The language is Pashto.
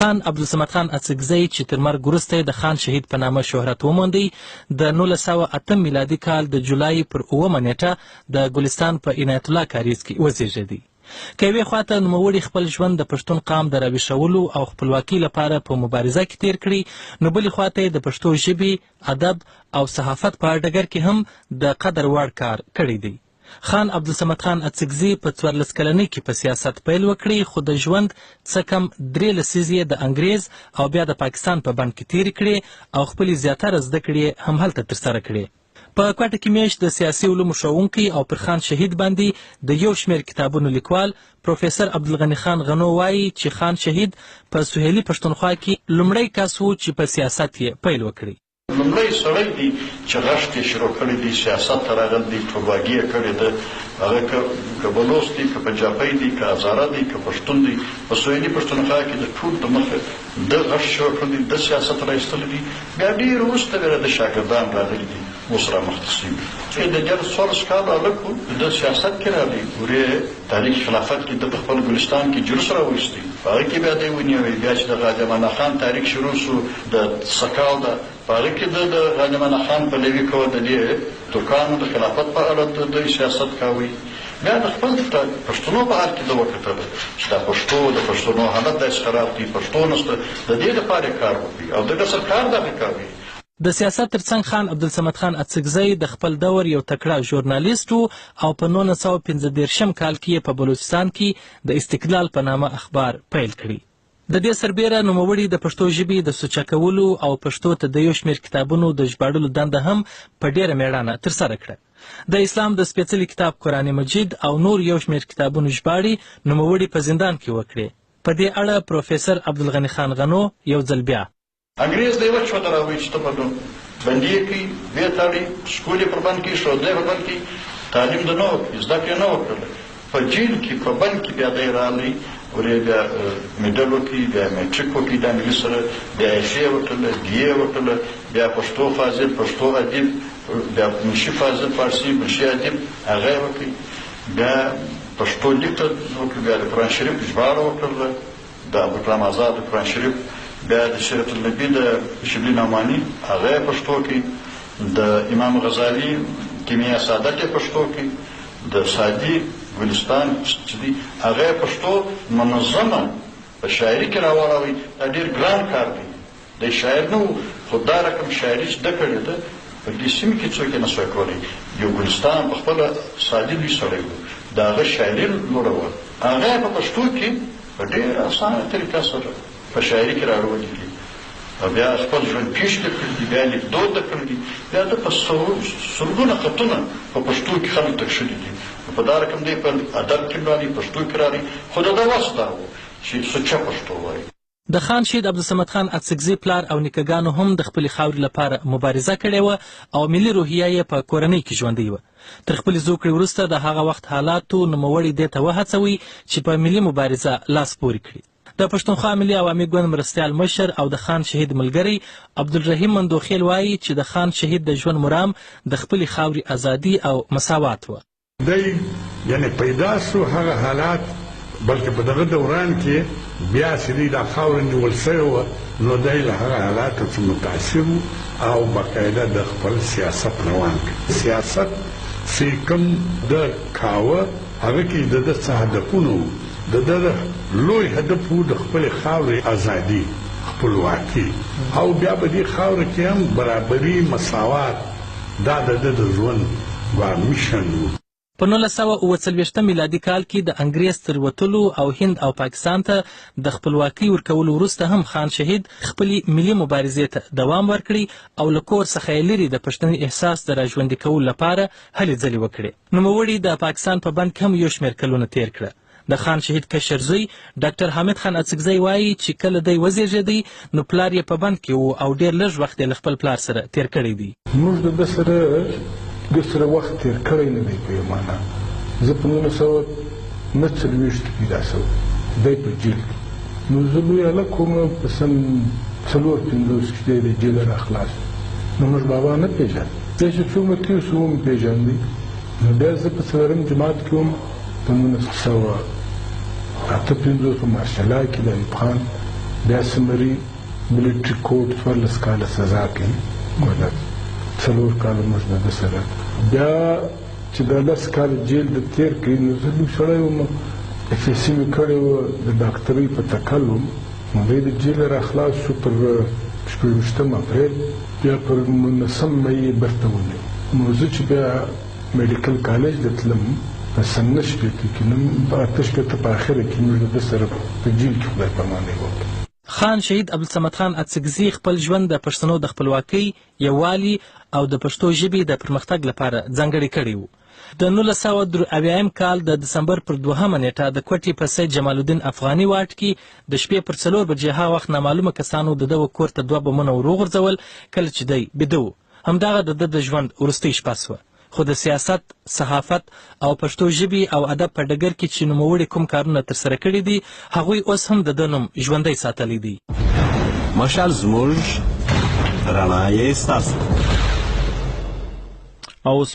خان عبدالصمد خان اڅکزي چې تر مرګ وروسته یې د خان شهید په نامه شهرت وموندی د 1908 میلادي کال د جولای پر 9 نیټه د ګلستان په عنایت الله کاریز کې وزیږېدی. که یوې خواته نوموړي خپل ژوند د پښتون قام د راویښولو او خپلواکۍ لپاره په مبارزه کې تیر کړي، نو بلې خواته یې د پښتو ژبې، ادب او صحافت په ډګر کې هم د قدر وړ کار کړی دی. خان عبدالصمد خان اڅکزي په 14 کلنۍ کې په سیاست پیل وکړي، خو د ژوند څه کم 3 لسیزې یې د انګریز او بیا د پاکستان په بند کې تېرې کړې او خپلې زیاتره زده کړې هم هلته ترسره کړې. په کوټه کې میاشت د سیاسي علومو ښوونکی او پر خان شهید باندې د یو شمېر کتابونو لیکوال پروفیسر عبدالغني خان غنو وایي چې خان شهید په سهیلي پښتونخوا کې لومړی کس و چې په سیاست یې پیل وکړي. لومړی سړی دی چې غږ یې شروع کړی دی، سیاست ته راغلی دی، ټولواګي یې کړې ده. هغه که بلوڅ دی، که پنجابی دی، که هزاره دی، که پښتون دی، په سویلي پښتونخوا کې د ټول د مخه د غږ شروع کړی دی، د سیاست را ایستلی دی. بیا ډېر وروسته بیا د شاګردان راغلي دي، اوس را مخته شوي چې د 14 کاله هلک و، د سیاست کې راغلی. ورې تحریک خلافت کې د په خپل ګلستان کې جلوس راویستی، په هغه کې بیا دی ونیوی. بیا چې د غازي امان خان تحریک شروع شو د سکاو ده، په هغه کې د غازي امان خان پلوي کوه، د دې ترکانو د خلافت په اړه د سیاست کوي. بیا د خپل پښتنو په حال کې د وکتل چې دا پښتو د پښتنو حالت داسې خراب دی، پښتو نشته، د دې لپاره کار وکړي او دغه سرکار دغه کوي. د سیاست ترڅنګ خان عبدالصمد خان اڅکزي د خپل دور یو تکړه ژورنالیست و او په 1915 کال کې په بلوچستان کې د استقلال په نامه اخبار پیل کړي. د دې سربیره نوموړي د پښتو ژبې د سوچه کولو او پښتو ته د یو شمېر کتابونو د ژباړلو دنده هم په ډېره مېړانه ترسره کړه. د اسلام د سپېڅلي کتاب قرآن مجید او نور یو شمېر کتابونو ژباړې نوموړي په زندان کې وکړې. په دې اړه پروفیسر عبدالغني خان غنو یو ځل بیا انګریز د یوه چوته راوایسته، په بندي یې کوي، ویې تړي، سکول یې پر بند کوي، ښوونځی پر بند کوي، تعلیم د نه وکړي، زده کړې نه وکړله. په جیل کې په بند کې بیا دی راغلی، ورې بیا میډل وکړي، بیا میټریک وکړي د انګلیس سره، بیا ایسې وکړله، بي اې وکړله، بیا پښتو فاضل، پښتو ادیب، بیا منشي فاضل فارسي، منشي ادیب هغه یې وکړي. بیا پښتو لیک ته وکړي، بیا د قرآن شریف ژباړه وکړله، د ابوالکلام آزاد د قرآن شریف، بیا د سیرت النبي د شبلی نعماني هغه یې پښتو کې، د امام غزالي کیمیا سعادت یې پښتو کې، د سعدي ګلستان چې دی هغه یې پښتو منظمه په شاعري کې راوړوي. دا ډېر ګران کار دی، د شاعر نه و، خو دا رقم شاعري زده کړې ده په دې سیمې کې څوک یې نه سوی کولی. یو ګلستان په خپله سعدي لوی سړی و، د هغه شاعري لوړه وه، هغه یې په پښتو کې په ډېره اسانه طریقه سره په شاعري کې راوړي دي. او بیا خپل ژوند پیش یې کړي دي، بیا لیکدود یې کړي دي، بیا د په سلګونه خطونه په پښتو کې خلک تکشلي دي. په دا رقم دی په ادب کې راغلي، پښتو کې راغلي، خو د ده وس دا و چې سوچه پښتو وایي. د خان شهید عبدالصمد خان اڅکزي پلار او نیکهګانو هم د خپلې خاورې لپاره مبارزه کړې وه او ملي روحیه یې په کورنۍ کې ژوندۍ وه. تر خپلې زوکړې وروسته د هغه وخت حالاتو نوموړي دې ته وهڅوي چې په ملي مبارزه لاس پورې کړي. د پښتونخوا ملي عوامي ګوند مرستیال مشر او د خان شهید ملګری عبدالرحیم مندوخیل وایي چې د خان شهید د ژوند مرام د خپلې خاورې ازادي او مساوات وه. دی یعنی پیدا سو هغه حالات، بلکې په دغه دوران کې بیا چې دی دا خاوره نیول سوې وه، نو دی له هغه حالاتو څخه متاثر و او باقاعده د خپل سیاست روان کړ. سیاست چې کوم د کاوه هغه کې د ده څه هدفونه وو، د ده لوی هدف و د خپلې خاورې ازادي، خپلواکي، او بیا په دې خاوره کې هم برابري، مساوات، دا د ده د ژوند میشن و. په 1947 میلادي کال کې د انګریز تر وتلو او هند او پاکستان ته د خپلواکۍ ورکولو وروسته هم خان شهید خپلې ملي مبارزې ته دوام ورکړي او له کور څخه یې لرې د پښتني احساس د راژوندي کولو لپاره هلې ځلې وکړې. نوموړي د پاکستان په بند کې هم یو شمېر کلونه تیر کړه. د خان شهید کشر زوی ډاکټر حامد خان اڅکزي وایي چې کله دی وزېږېدی نو پلار یې په بند کې و او ډېر لږ وخت یې له خپل پلار سره تیر کړی دی. موږ د ده سره وخت تیر کړی نه دی په یو معنا. زه په 1949 کې پیدا شوم، دی په جیل کې، نو زه لوی هلک وم، په سن 54 کې دی د جیله را خلاص. نو موږ بابا نه پېژاند، بیا چې څومره تېر شو ومې پېژاندی. نو بیا زه په 4م جماعت کې وم، په 1958 مارشالا کې د ایوب خان بیا سمري ملټري کوډ 14 کاله سزا کوي ملت 4 کاله موږ د ده سره بیا چې دا 10 کاله جیل د تېر کړي نو زه لوی سړی وم اف ایس سی مې کړې وه د ډاکټرۍ په تکل وم نو دی د جیل را خلاص شو پر 26 اپریل بیا پر 19 مې یې برته ونیو نو زه چې بیا میډیکل کالج ته تلم په سن شپېته کې نو په 8 په اخره کې موږ د ده سره په جیل کې خدای پاماني وکړه. خان شهید عبدالصمد خان اڅکزي خپل ژوند د پښتنو د خپلواکۍ، یووالي او د پښتو ژبې د پرمختګ لپاره ځانګړی کړی و. د 1983 کال د دسمبر پر 2 نیټه د کوټې په سید جمال الدین افغاني واټ کې د شپې پر 4 بجې هغه وخت نامعلومه کسانو د ده کور ته 2 بمونه ور وغورځول کله چې دی بیده و. همدغه د ده د ژوند وروستۍ شپه سوه. خو د سیاست، صحافت او پښتو ژبې او ادب په ډګر کې چې نوموړي کوم کارونه ترسره کړي دي هغوی اوس هم د ده نوم ژوندی ساتلی دی. مشعل زموږ رڼا یې ستاسو. اوس